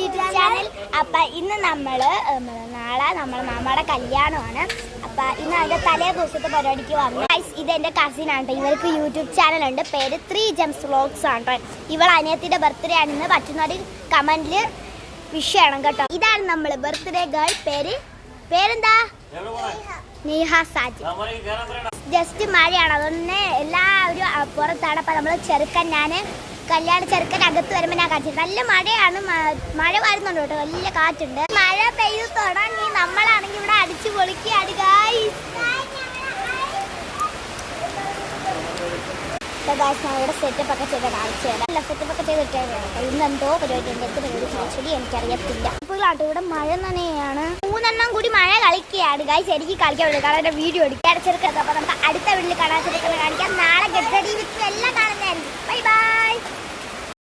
YouTube channel. അപ്പൊ ഇന്ന് നാളെ നമ്മുടെ മാമയുടെ കല്യാണമാണ്. അപ്പൊ ഇന്ന് അതിന്റെ തലേ ദിവസത്തെ പരിപാടിക്ക് വന്നു. ഇത് എന്റെ കസിൻ ആണ്. ഇവർക്ക് യൂട്യൂബ് ചാനൽ ഉണ്ട്, പേര് 3 Gems Vlogs ആണ്. ഇവൾ അനിയത്തിന്റെ ബർത്ത്ഡേ ആണെന്ന് പറ്റുന്നൊരു കമന്റില് വിഷ് ചെയ്യണം കേട്ടോ. ഇതാണ് നമ്മള് ബർത്ത്ഡേ ഗേൾ. പേരെന്താ? നേഹ സാജി. ജസ്റ്റ് മഴയാണ്, അതുകൊണ്ട് എല്ലാവരും പുറത്താണ്. അപ്പൊ നമ്മള് ഞാൻ കല്യാണ ചെറുക്കൻ അകത്ത് വരുമ്പോൾ ഞാൻ കാണിച്ചത് നല്ല മഴയാണ്. മഴ വരുന്നുണ്ട് കേട്ടോ, വലിയ കാറ്റുണ്ട്. മഴ പെയ്തു തുടങ്ങി. നമ്മളാണെങ്കിൽ ഇവിടെ അടിച്ചു പൊളിക്കുകയാണ്. ഇവിടെ സെറ്റപ്പ് ഒക്കെ ചെയ്ത കാഴ്ചയാണ്. അല്ല, സെറ്റപ്പ് ഒക്കെ ചെയ്തിട്ടാണ്. ഇന്നെന്തോ പരിപാടി ഉണ്ട്. എന്ത് പരിപാടി ആക്ച്വലി എനിക്കറിയത്തില്ല. ഇപ്പോഴാട്ടോ ഇവിടെ മഴ തന്നെയാണ്. 3 കൂടി മഴ കളിക്കുകയാണ് ഗൈസ്. എനിക്ക് കളിക്കാൻ പറ്റില്ല, കാരണം എൻ്റെ വീഡിയോ എടുക്കാൻ ചെറുക്കത്ത്. അപ്പോൾ നമുക്ക് അടുത്ത വീട്ടിൽ കാണാൻ ചെറുക്കനെ കാണിക്കാം. നാളെ ഗെറ്റ് റെഡി വിത്ത് എല്ലാം കാണുന്നതായിരിക്കും. Bye bye.